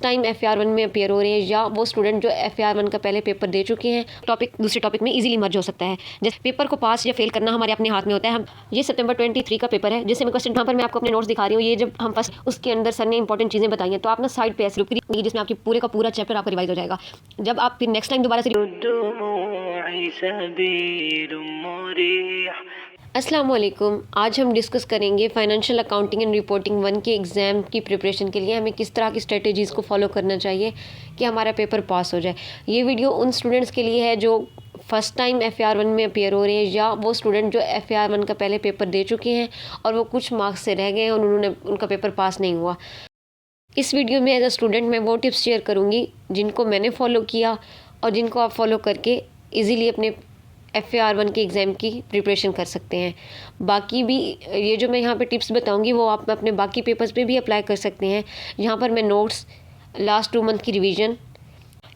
Time FAR 1 में appear हो रहे हैं या वो स्टूडेंट जो FAR 1 का पहले पेपर दे चुके हैं, टॉपिक दूसरे टॉपिक में इजीली मर्ज हो सकता है। जैसे पेपर को पास या फेल करना हमारे अपने हाथ में होता है। हम ये सितंबर 23 का पेपर है, जिससे मैं क्वेश्चन यहाँ पर मैं आपको अपने नोट्स दिखा रही हूँ। ये जब हम फर्स्ट उसके अंदर सर ने इंपॉर्टेंट चीज़ें बताई हैं, तो आप ना साइड पे ऐसे रुकिए जिसमें आपकी पूरे का पूरा चैप्टर आपका रिवाइज हो जाएगा। जब आप फिर नेक्स्ट टाइम दोबारा से अस्सलाम वालेकुम। आज हम डिस्कस करेंगे फाइनेंशियल अकाउंटिंग एंड रिपोर्टिंग 1 के एग्ज़ाम की प्रिपरेशन के लिए हमें किस तरह की स्ट्रेटजीज़ को फॉलो करना चाहिए कि हमारा पेपर पास हो जाए। ये वीडियो उन स्टूडेंट्स के लिए है जो फर्स्ट टाइम FAR 1 में अपीयर हो रहे हैं या वो स्टूडेंट जो FAR 1 का पहले पेपर दे चुके हैं और वो कुछ मार्क्स से रह गए हैं और उनका पेपर पास नहीं हुआ। इस वीडियो में एज अ स्टूडेंट मैं वो टिप्स शेयर करूँगी जिनको मैंने फॉलो किया और जिनको आप फॉलो करके ईज़िली अपने FAR 1 के एग्ज़ाम की प्रिपरेशन कर सकते हैं। बाकी भी ये जो मैं यहाँ पे टिप्स बताऊँगी वो आप अपने बाकी पेपर्स पे भी अप्लाई कर सकते हैं। यहाँ पर मैं नोट्स, लास्ट 2 मंथ की रिवीजन,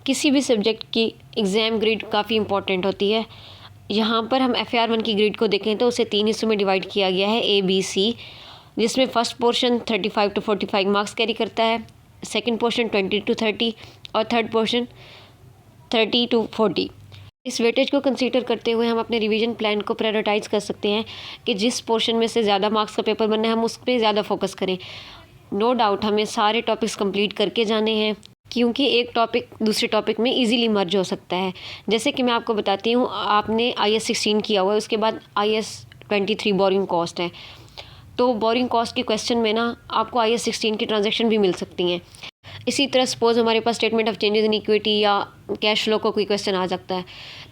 किसी भी सब्जेक्ट की एग्ज़ाम ग्रेड काफ़ी इंपॉर्टेंट होती है। यहाँ पर हम FAR 1 की ग्रेड को देखें तो उसे 3 हिस्सों में डिवाइड किया गया है, ABC, जिसमें first portion 35 to 45 marks carry करता है, सेकेंड पोर्शन 20 to 30 और थर्ड पोर्शन 30 to 40। इस वेटेज को कंसीडर करते हुए हम अपने रिवीजन प्लान को प्रायोरिटाइज कर सकते हैं कि जिस पोर्शन में से ज़्यादा मार्क्स का पेपर बनना है हम उस पर ज़्यादा फोकस करें। नो डाउट हमें सारे टॉपिक्स कंप्लीट करके जाने हैं, क्योंकि एक टॉपिक दूसरे टॉपिक में इजीली मर्ज हो सकता है। जैसे कि मैं आपको बताती हूँ, आपने IS 16 किया हुआ है, उसके बाद IS 23 बोरिंग कॉस्ट है, तो बोरिंग कॉस्ट के क्वेश्चन में ना आपको IS 16 की ट्रांजैक्शन भी मिल सकती हैं। इसी तरह सपोज़ हमारे पास statement of changes in equity या कैश फ्लो का कोई क्वेश्चन आ सकता है,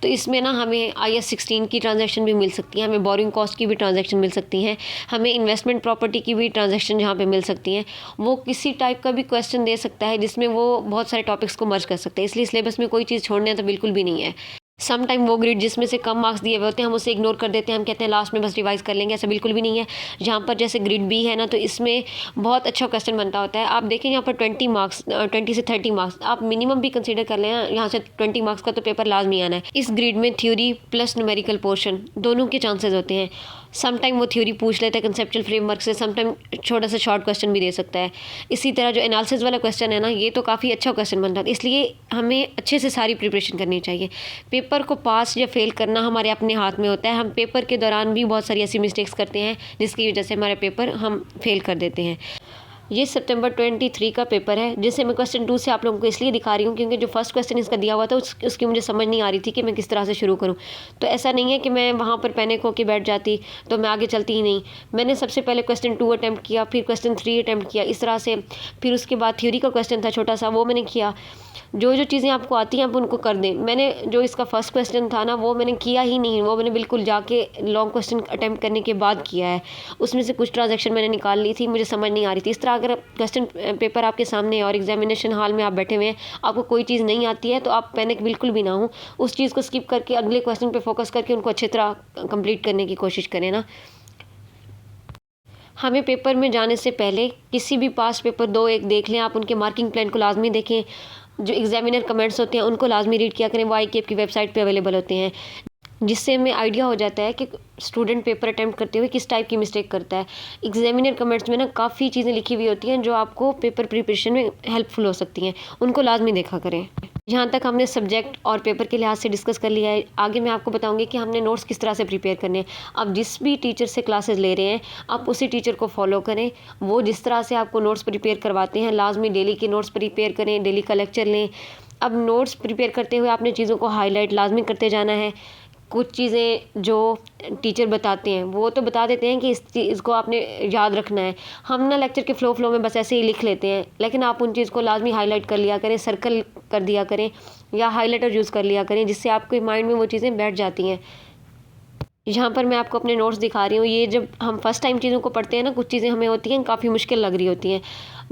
तो इसमें ना हमें IS 16 की ट्रांजैक्शन भी मिल सकती है, हमें बोरिंग कॉस्ट की भी ट्रांजैक्शन मिल सकती हैं, हमें इन्वेस्टमेंट प्रॉपर्टी की भी ट्रांजैक्शन यहाँ पे मिल सकती हैं। वो किसी टाइप का भी क्वेश्चन दे सकता है जिसमें वो बहुत सारे टॉपिक्स को मर्ज कर सकते हैं, इसलिए सिलेबस में कोई चीज़ छोड़ने तो बिल्कुल भी नहीं है। सम टाइम वो ग्रिड जिसमें से कम मार्क्स दिए हुए होते हैं हम उसे इग्नोर कर देते हैं, हम कहते हैं लास्ट में बस रिवाइज कर लेंगे, ऐसा बिल्कुल भी नहीं है। जहाँ पर जैसे ग्रिड B है ना, तो इसमें बहुत अच्छा क्वेश्चन बनता होता है। आप देखें यहाँ पर 20 से 30 मार्क्स आप मिनिमम भी कंसीडर कर लें, यहाँ से 20 मार्क्स का तो पेपर लाजमी आना है। इस ग्रिड में थ्योरी प्लस न्यूमेरिकल पोर्शन दोनों के चांसेस होते हैं। सम टाइम वो थ्योरी पूछ लेता है कंसेप्चुअल फ्रेमवर्क से, सम टाइम छोटा सा शॉर्ट क्वेश्चन भी दे सकता है। इसी तरह जो एनालिसिस वाला क्वेश्चन है ना, ये तो काफ़ी अच्छा क्वेश्चन बनता है, इसलिए हमें अच्छे से सारी प्रिपरेशन करनी चाहिए। पेपर को पास या फेल करना हमारे अपने हाथ में होता है। हम पेपर के दौरान भी बहुत सारी ऐसी मिस्टेक्स करते हैं जिसकी वजह से हमारे पेपर हम फेल कर देते हैं। ये सितंबर 23 का पेपर है, जिसे मैं क्वेश्चन 2 से आप लोगों को इसलिए दिखा रही हूँ क्योंकि जो फर्स्ट क्वेश्चन इसका दिया हुआ था उसकी मुझे समझ नहीं आ रही थी कि मैं किस तरह से शुरू करूँ। तो ऐसा नहीं है कि मैं वहाँ पर पैनिक होकर बैठ जाती तो मैं आगे चलती ही नहीं। मैंने सबसे पहले क्वेश्चन 2 अटैम्प्ट किया, फिर क्वेश्चन 3 अटैम्प्ट किया, इस तरह से। फिर उसके बाद थ्योरी का क्वेश्चन था छोटा सा, वो मैंने किया। जो चीज़ें आपको आती हैं आप उनको कर दें। मैंने जो इसका फर्स्ट क्वेश्चन था ना, वो मैंने किया ही नहीं, वो मैंने बिल्कुल जाके लॉन्ग क्वेश्चन अटैम्प्ट करने के बाद किया है। उसमें से कुछ ट्रांजैक्शन मैंने निकाल ली थी, मुझे समझ नहीं आ रही थी। इस तरह अगर क्वेश्चन पेपर आपके सामने है और एग्जामिनेशन हॉल में आप बैठे हुए हैं, आपको कोई चीज़ नहीं आती है, तो आप पैनिक बिल्कुल भी ना हो। उस चीज़ को स्किप करके अगले क्वेश्चन पर फोकस करके उनको अच्छी तरह कंप्लीट करने की कोशिश करें ना। हमें पेपर में जाने से पहले किसी भी पास पेपर 2-1 देख लें आप, उनके मार्किंग प्लान को लाजमी देखें। जो एग्जामिनर कमेंट्स होते हैं उनको लाजमी रीड किया करें, वो ICAP की वेबसाइट पे अवेलेबल होते हैं, जिससे हमें आइडिया हो जाता है कि स्टूडेंट पेपर अटैम्प्ट करते हुए किस टाइप की मिस्टेक करता है। एग्जामिनर कमेंट्स में ना काफ़ी चीज़ें लिखी हुई होती हैं जो आपको पेपर प्रिपरेशन में हेल्पफुल हो सकती हैं, उनको लाजमी देखा करें। यहाँ तक हमने सब्जेक्ट और पेपर के लिहाज से डिस्कस कर लिया है। आगे मैं आपको बताऊंगी कि हमने नोट्स किस तरह से प्रिपेयर करने हैं। आप जिस भी टीचर से क्लासेस ले रहे हैं आप उसी टीचर को फॉलो करें। वो जिस तरह से आपको नोट्स प्रिपेयर करवाते हैं लाजमी डेली के नोट्स प्रिपेयर करें, डेली का लेक्चर लें। अब नोट्स प्रिपेयर करते हुए आपने चीज़ों को हाईलाइट लाजमी करते जाना है। कुछ चीज़ें जो टीचर बताते हैं वो तो बता देते हैं कि इस चीज़ को आपने याद रखना है। हम ना लेक्चर के फ्लो में बस ऐसे ही लिख लेते हैं, लेकिन आप उन चीज़ को लाजमी हाईलाइट कर लिया करें, सर्कल कर दिया करें या हाईलाइटर यूज़ कर लिया करें, जिससे आपके माइंड में वो चीज़ें बैठ जाती हैं। यहाँ पर मैं आपको अपने नोट्स दिखा रही हूँ। ये जब हम फर्स्ट टाइम चीज़ों को पढ़ते हैं ना, कुछ चीज़ें हमें होती हैं काफ़ी मुश्किल लग रही होती हैं।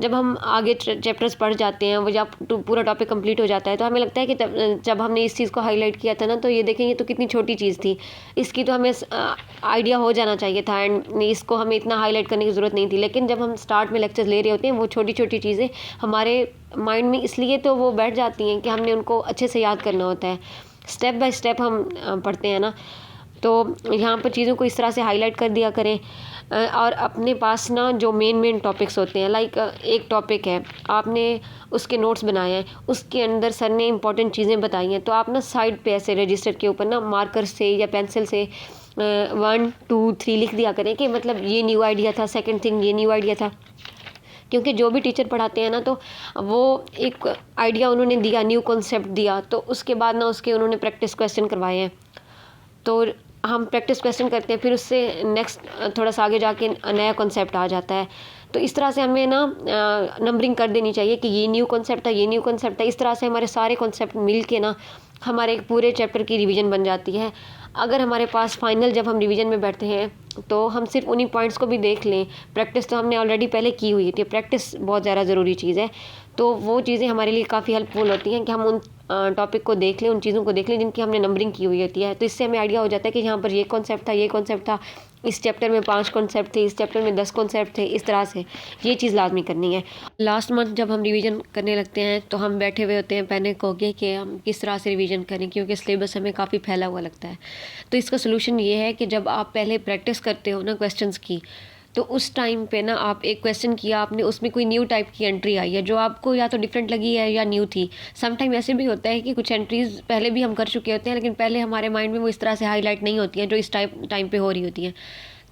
जब हम आगे चैप्टर्स पढ़ जाते हैं, वो जब पूरा टॉपिक कंप्लीट हो जाता है, तो हमें लगता है कि जब हमने इस चीज़ को हाईलाइट किया था ना, तो ये देखें ये तो कितनी छोटी चीज़ थी, इसकी तो हमें आइडिया हो जाना चाहिए था एंड इसको हमें इतना हाईलाइट करने की ज़रूरत नहीं थी। लेकिन जब हम स्टार्ट में लेक्चर्स ले रहे होते हैं, वो छोटी छोटी चीज़ें हमारे माइंड में इसलिए तो वो बैठ जाती हैं कि हमने उनको अच्छे से याद करना होता है। स्टेप बाय स्टेप हम पढ़ते हैं ना। तो यहाँ पर चीज़ों को इस तरह से हाईलाइट कर दिया करें। और अपने पास ना जो मेन टॉपिक्स होते हैं, लाइक एक टॉपिक है, आपने उसके नोट्स बनाए हैं, उसके अंदर सर ने इंपॉर्टेंट चीज़ें बताई हैं, तो आप ना साइड पे ऐसे रजिस्टर के ऊपर ना मार्कर से या पेंसिल से 1 2 3 लिख दिया करें कि मतलब ये न्यू आइडिया था, सेकंड थिंग ये न्यू आइडिया था। क्योंकि जो भी टीचर पढ़ाते हैं ना, तो वो एक आइडिया उन्होंने दिया, न्यू कॉन्सेप्ट दिया, तो उसके बाद ना उसके उन्होंने प्रैक्टिस क्वेश्चन करवाए हैं। तो हम प्रैक्टिस क्वेश्चन करते हैं, फिर उससे नेक्स्ट थोड़ा सा आगे जाके नया कॉन्सेप्ट आ जाता है। तो इस तरह से हमें ना नंबरिंग कर देनी चाहिए कि ये न्यू कॉन्सेप्ट था, ये न्यू कॉन्सेप्ट था। इस तरह से हमारे सारे कॉन्सेप्ट मिल के ना हमारे एक पूरे चैप्टर की रिवीजन बन जाती है। अगर हमारे पास फाइनल जब हम रिवीजन में बैठते हैं तो हम सिर्फ उन्हीं पॉइंट्स को भी देख लें, प्रैक्टिस तो हमने ऑलरेडी पहले की हुई थी। प्रैक्टिस बहुत ज़्यादा ज़रूरी चीज़ है, तो वो चीज़ें हमारे लिए काफ़ी हेल्पफुल होती हैं कि हम उन टॉपिक को देख लें, उन चीज़ों को देख लें जिनकी हमने नंबरिंग की हुई होती है। तो इससे हमें आइडिया हो जाता है कि यहाँ पर ये कॉन्सेप्ट था, ये कॉन्सेप्ट था, इस चैप्टर में 5 कॉन्सेप्ट थे, इस चैप्टर में 10 कॉन्सेप्ट थे। इस तरह से ये चीज़ लाजमी करनी है। लास्ट मंथ जब हम रिवीजन करने लगते हैं तो हम बैठे हुए होते हैं पैनिक होके कि हम किस तरह से रिवीजन करें, क्योंकि सिलेबस हमें काफ़ी फैला हुआ लगता है। तो इसका सोल्यूशन ये है कि जब आप पहले प्रैक्टिस करते हो ना क्वेश्चंस की, तो उस टाइम पे ना आप एक क्वेश्चन किया आपने, उसमें कोई न्यू टाइप की एंट्री आई है जो आपको या तो डिफरेंट लगी है या न्यू थी। सम टाइम ऐसे भी होता है कि कुछ एंट्रीज़ पहले भी हम कर चुके होते हैं, लेकिन पहले हमारे माइंड में वो इस तरह से हाईलाइट नहीं होती हैं जो इस टाइम पे हो रही होती हैं।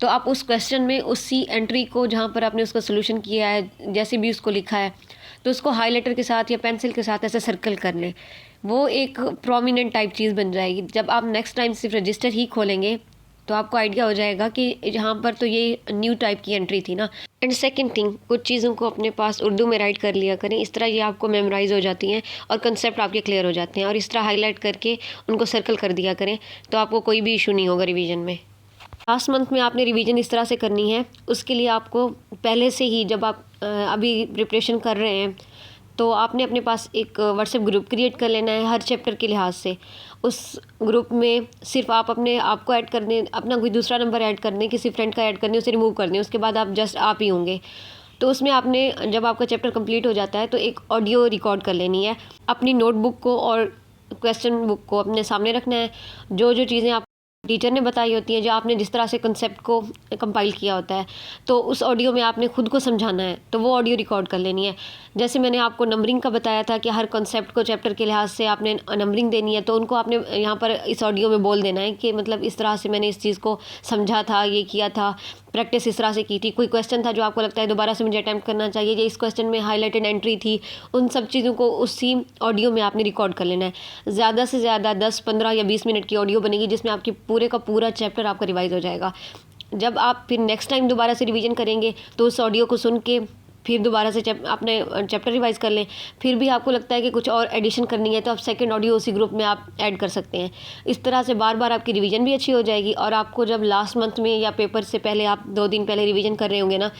तो आप उस क्वेश्चन में उसी एंट्री को जहाँ पर आपने उसका सोल्यूशन किया है, जैसे भी उसको लिखा है, तो उसको हाईलाइटर के साथ या पेंसिल के साथ ऐसे सर्कल कर लें। वो एक प्रोमिनेंट टाइप चीज़ बन जाएगी। जब आप नेक्स्ट टाइम सिर्फ रजिस्टर ही खोलेंगे तो आपको आइडिया हो जाएगा कि यहाँ पर तो ये न्यू टाइप की एंट्री थी ना। एंड सेकंड थिंग, कुछ चीज़ों को अपने पास उर्दू में राइट कर लिया करें। इस तरह ये आपको मेमोराइज हो जाती हैं और कंसेप्ट आपके क्लियर हो जाते हैं। और इस तरह हाईलाइट करके उनको सर्कल कर दिया करें, तो आपको कोई भी इशू नहीं होगा रिवीजन में। लास्ट मंथ में आपने रिवीजन इस तरह से करनी है। उसके लिए आपको पहले से ही, जब आप अभी प्रिपरेशन कर रहे हैं, तो आपने अपने पास एक व्हाट्सएप ग्रुप क्रिएट कर लेना है हर चैप्टर के लिहाज से। उस ग्रुप में सिर्फ आप अपने आप को ऐड कर दें, अपना कोई दूसरा नंबर ऐड कर दें, किसी फ्रेंड का ऐड कर दें, उसे रिमूव कर दें। उसके बाद आप जस्ट आप ही होंगे। तो उसमें आपने, जब आपका चैप्टर कंप्लीट हो जाता है, तो एक ऑडियो रिकॉर्ड कर लेनी है। अपनी नोटबुक को और क्वेश्चन बुक को अपने सामने रखना है। जो जो चीज़ें आप टीचर ने बताई होती हैं, जो आपने जिस तरह से कंसेप्ट को कंपाइल किया होता है, तो उस ऑडियो में आपने खुद को समझाना है, तो वो ऑडियो रिकॉर्ड कर लेनी है। जैसे मैंने आपको नंबरिंग का बताया था कि हर कंसेप्ट को चैप्टर के लिहाज से आपने नंबरिंग देनी है, तो उनको आपने यहाँ पर इस ऑडियो में बोल देना है कि मतलब इस तरह से मैंने इस चीज़ को समझा था, ये किया था, प्रैक्टिस इस तरह से की थी। कोई क्वेश्चन था जो आपको लगता है दोबारा से मुझे अटैम्प्ट करना चाहिए, या इस क्वेश्चन में हाईलाइटेड एंट्री थी, उन सब चीज़ों को उसी ऑडियो में आपने रिकॉर्ड कर लेना है। ज़्यादा से ज़्यादा 10 15 या 20 मिनट की ऑडियो बनेगी, जिसमें आपकी पूरे का पूरा चैप्टर आपका रिवाइज हो जाएगा। जब आप फिर नेक्स्ट टाइम दोबारा से रिवीजन करेंगे, तो उस ऑडियो को सुन के फिर दोबारा से अपने चैप्टर रिवाइज कर लें। फिर भी आपको लगता है कि कुछ और एडिशन करनी है, तो आप सेकंड ऑडियो उसी ग्रुप में आप ऐड कर सकते हैं। इस तरह से बार बार आपकी रिवीजन भी अच्छी हो जाएगी। और आपको जब लास्ट मंथ में या पेपर से पहले, आप 2 दिन पहले रिवीजन कर रहे होंगे ना,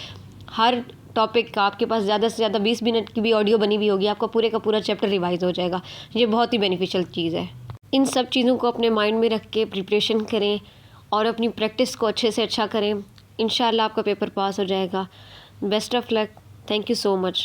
हर टॉपिक का आपके पास ज़्यादा से ज़्यादा 20 मिनट की भी ऑडियो बनी हुई होगी, आपका पूरे का पूरा चैप्टर रिवाइज हो जाएगा। ये बहुत ही बेनिफिशियल चीज़ है। इन सब चीज़ों को अपने माइंड में रख के प्रिपरेशन करें और अपनी प्रैक्टिस को अच्छे से अच्छा करें। इंशाल्लाह आपका पेपर पास हो जाएगा। Best of luck. Thank you so much.